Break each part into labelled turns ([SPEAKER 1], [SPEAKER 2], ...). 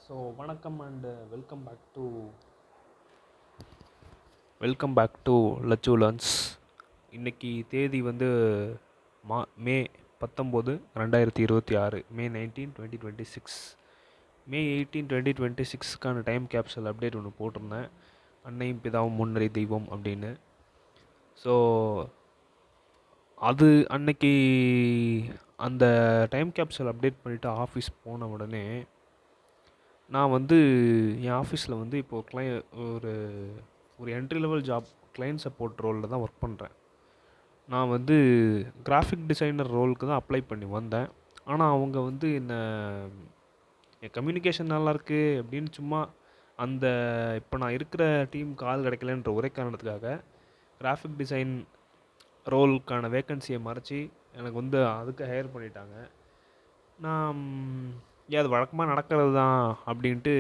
[SPEAKER 1] So வணக்கம் and welcome back to Lachu learns. இன்றைக்கி தேதி வந்து மே 19 2026, மே 19 2026. மே 18 2026க்கான டைம் கேப்சல் அப்டேட் ஒன்று போட்டிருந்தேன், அன்னையும் பிதாவும் முன்னறி தெய்வம் அப்படின்னு. ஸோ அது அன்னைக்கு அந்த டைம் கேப்சல் அப்டேட் பண்ணிவிட்டு ஆஃபீஸ் போன உடனே நான் வந்து என் ஆஃபீஸில் வந்து இப்போது ஒரு ஒரு entry level job client support ரோலில் தான் ஒர்க் பண்ணுறேன். நான் வந்து கிராஃபிக் டிசைனர் ரோலுக்கு தான் அப்ளை பண்ணி வந்தேன். ஆனால் அவங்க வந்து என் கம்யூனிகேஷன் நல்லாயிருக்கு அப்படின்னு சும்மா அந்த இப்போ நான் இருக்கிற டீமுக்கு ஆள் கிடைக்கலன்ற ஒரே காரணத்துக்காக கிராஃபிக் டிசைன் ரோலுக்கான வேக்கன்சியை மறைச்சி எனக்கு வந்து அதுக்கு ஹையர் பண்ணிட்டாங்க. நான் அது வழக்கமாக நடக்கிறது தான் அப்படின்ட்டு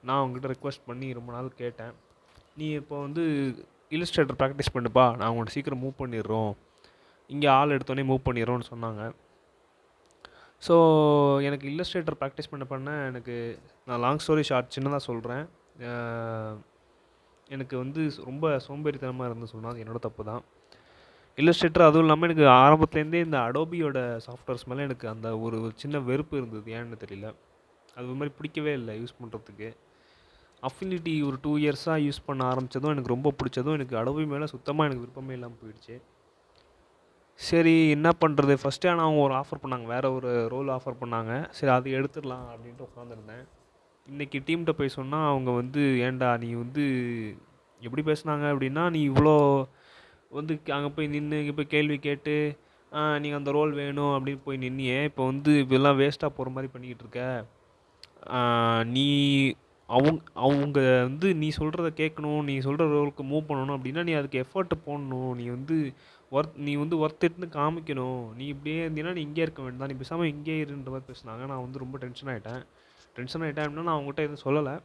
[SPEAKER 1] நான் அவங்ககிட்ட ரெக்வஸ்ட் பண்ணி ரொம்ப நாள் கேட்டேன். நீ இப்போ வந்து இல்லஸ்ட்ரேட்டர் ப்ராக்டிஸ் பண்ணுப்பா, நான் உங்கள்கிட்ட சீக்கிரம் மூவ் பண்ணிடுறோம், இங்கே ஆள் எடுத்தோடனே மூவ் பண்ணிடுறோன்னு சொன்னாங்க. ஸோ எனக்கு இல்லஸ்ட்ரேட்டர் ப்ராக்டிஸ் பண்ண நான் லாங் ஸ்டோரி ஷார்ட் சின்னதாக சொல்கிறேன். எனக்கு வந்து ரொம்ப சோம்பேறித்தனமாக இருந்து சொன்னால் அது என்னோடய தப்பு தான். இல்லஸ்ட்ரேட்டர் அதுவும் இல்லாமல் எனக்கு ஆரம்பத்துலேருந்தே இந்த அடோபியோட சாஃப்ட்வேர்ஸ் மேலே எனக்கு அந்த ஒரு சின்ன வெறுப்பு இருந்தது, ஏன்னு தெரியல. அது ஒரு மாதிரி பிடிக்கவே இல்லை யூஸ் பண்ணுறதுக்கு. அஃபினிட்டி ஒரு 2 இயர்ஸாக யூஸ் பண்ண ஆரம்பித்ததும் எனக்கு ரொம்ப பிடிச்சதும் எனக்கு அடோபி மேலே சுத்தமாக எனக்கு விருப்பமே இல்லாமல் போயிடுச்சு. சரி என்ன பண்ணுறது, ஃபஸ்ட்டே ஆனால் அவங்க ஒரு ஆஃபர் பண்ணாங்க, வேறு ஒரு ரோல் ஆஃபர் பண்ணாங்க. சரி அது எடுத்துடலாம் அப்படின்ட்டு உட்காந்துருந்தேன். இன்றைக்கி டீம்கிட்ட போய் சொன்னால் அவங்க வந்து ஏன்டா நீ வந்து எப்படி பேசுனாங்க அப்படின்னா, நீ இவ்வளோ வந்து அங்கே போய் நின்று இங்கே போய் கேள்வி கேட்டு நீங்கள் அந்த ரோல் வேணும் அப்படின்னு போய் நின்னியே, இப்போ வந்து இதெல்லாம் வேஸ்ட்டாக போகிற மாதிரி பண்ணிக்கிட்டு இருக்க. நீ அவங்க வந்து நீ சொல்கிறத கேட்கணும், நீ சொல்கிற ரோலுக்கு மூவ் பண்ணணும் அப்படின்னா நீ அதுக்கு எஃபர்ட்டு போடணும், நீ வந்து ஒர்த்துன்னு காமிக்கணும். நீ இப்படியே இருந்தீங்கன்னா நீ இங்கே இருக்க வேண்டாம், நீ பேசாமல் இங்கே இருன்ற மாதிரி பேசுனாங்க. நான் வந்து ரொம்ப டென்ஷன் ஆகிட்டேன் அப்படின்னா நான் அவங்ககிட்ட எதுவும் சொல்லலை.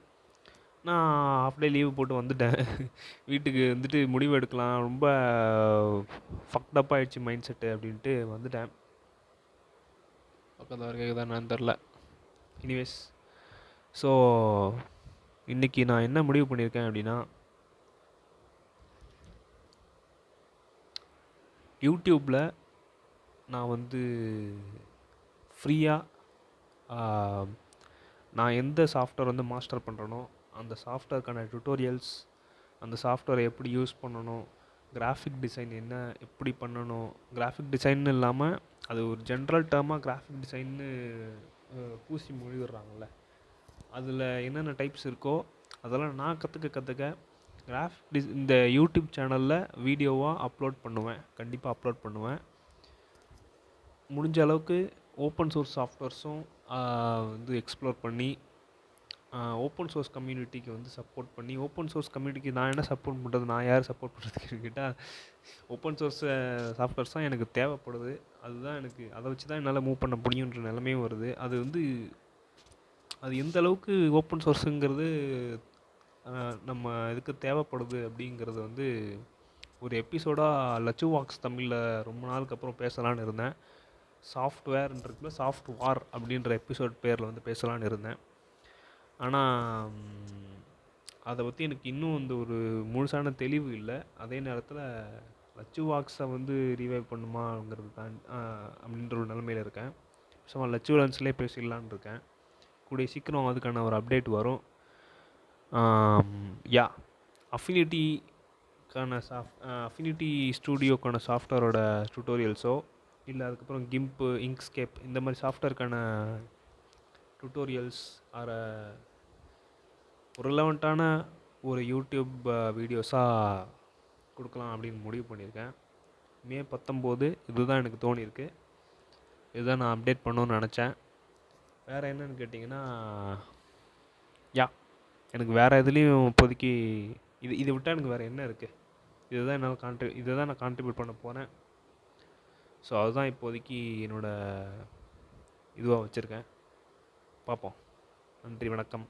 [SPEAKER 1] நான் ஹாஃப் டே லீவு போட்டு வந்துட்டேன். வீட்டுக்கு வந்துட்டு முடிவு எடுக்கலாம், ரொம்ப ஃபக்டப் ஆகிடுச்சு மைண்ட் செட்டு அப்படின்ட்டு வந்துட்டேன். பக்கத்தில் வரைக்கும் கேட்குதா நான் தெரில. எனிவேஸ், ஸோ இன்றைக்கி நான் என்ன முடிவு பண்ணியிருக்கேன் அப்படின்னா, யூடியூப்பில் நான் வந்து ஃப்ரீயாக நான் எந்த சாஃப்ட்வேர் வந்து மாஸ்டர் பண்ணுறனோ அந்த சாஃப்ட்வேருக்கான டுட்டோரியல்ஸ், அந்த சாஃப்ட்வேரை எப்படி யூஸ் பண்ணணும், கிராஃபிக் டிசைன் என்ன எப்படி பண்ணணும், கிராஃபிக் டிசைன்னு இல்லாமல் அது ஒரு ஜென்ரல் டேர்மாக கிராஃபிக் டிசைன்னு பூசி மொழிவிடுறாங்கள்ல, அதில் என்னென்ன டைப்ஸ் இருக்கோ அதெல்லாம் நான் கற்றுக்க இந்த யூடியூப் சேனலில் வீடியோவாக கண்டிப்பாக அப்லோட் பண்ணுவேன். முடிஞ்ச அளவுக்கு ஓப்பன் சோர்ஸ் சாஃப்ட்வேர்ஸும் வந்து எக்ஸ்ப்ளோர் பண்ணி ஓப்பன் சோர்ஸ் கம்யூனிட்டிக்கு வந்து சப்போர்ட் பண்ணி, ஓப்பன் சோர்ஸ் கம்யூனிட்டிக்கு நான் என்ன சப்போர்ட் பண்ணுறது, நான் யார் சப்போர்ட் பண்ணுறதுக்கு கேட்டால் ஓப்பன் சோர்ஸ் சாஃப்ட்வேர்ஸ் தான் எனக்கு தேவைப்படுது. அதுதான் எனக்கு அதை வச்சு தான் என்னால் மூவ் பண்ண முடியுன்ற நிலைமையும் வருது. அது எந்த அளவுக்கு ஓப்பன் சோர்ஸுங்கிறது நம்ம இதுக்கு தேவைப்படுது அப்படிங்கிறது வந்து ஒரு எபிசோடாக லச்சு வாக்ஸ் தமிழில் ரொம்ப நாளுக்கு அப்புறம் பேசலான்னு இருந்தேன். சாஃப்ட்வேர்ன்றதுல சாஃப்ட் வார் அப்படின்ற எபிசோட் பேரில் வந்து பேசலான்னு இருந்தேன். ஆனால் அதை பற்றி எனக்கு இன்னும் வந்து ஒரு முழுசான தெளிவு இல்லை. அதே நேரத்தில் லச்சு வாக்ஸை வந்து ரீவைவ் பண்ணுமாங்கிறது தான் அப்படின்ற ஒரு நிலைமையில் இருக்கேன். ஸோ லச்சு லேர்ன்ஸ்லேயே பேசிடலான்னு இருக்கேன். கூடிய சீக்கிரம் அதுக்கான ஒரு அப்டேட் வரும். அஃபினிட்டி ஸ்டூடியோக்கான சாஃப்ட்வேரோட டுட்டோரியல்ஸோ இல்லை அதுக்கப்புறம் கிம்ப்பு, இங்க்ஸ்கேப் இந்த மாதிரி சாஃப்ட்வேருக்கான டுட்டோரியல்ஸ் ஒரு ரிலவெண்ட்டான ஒரு யூடியூப் வீடியோஸாக கொடுக்கலாம் அப்படின்னு முடிவு பண்ணியிருக்கேன். மே 19 இதுதான் எனக்கு தோணியிருக்கு. இதுதான் நான் அப்டேட் பண்ணணுன்னு நினச்சேன். வேறு என்னென்னு கேட்டிங்கன்னா, எனக்கு வேறு எதுலேயும் இப்போதைக்கு இதை விட்டால் எனக்கு வேறு என்ன இருக்குது, இதை தான் நான் கான்ட்ரிபியூட் பண்ண போகிறேன். ஸோ அதுதான் இப்போதைக்கு என்னோடய இதுவாக வச்சுருக்கேன். பார்ப்போம். நன்றி, வணக்கம்.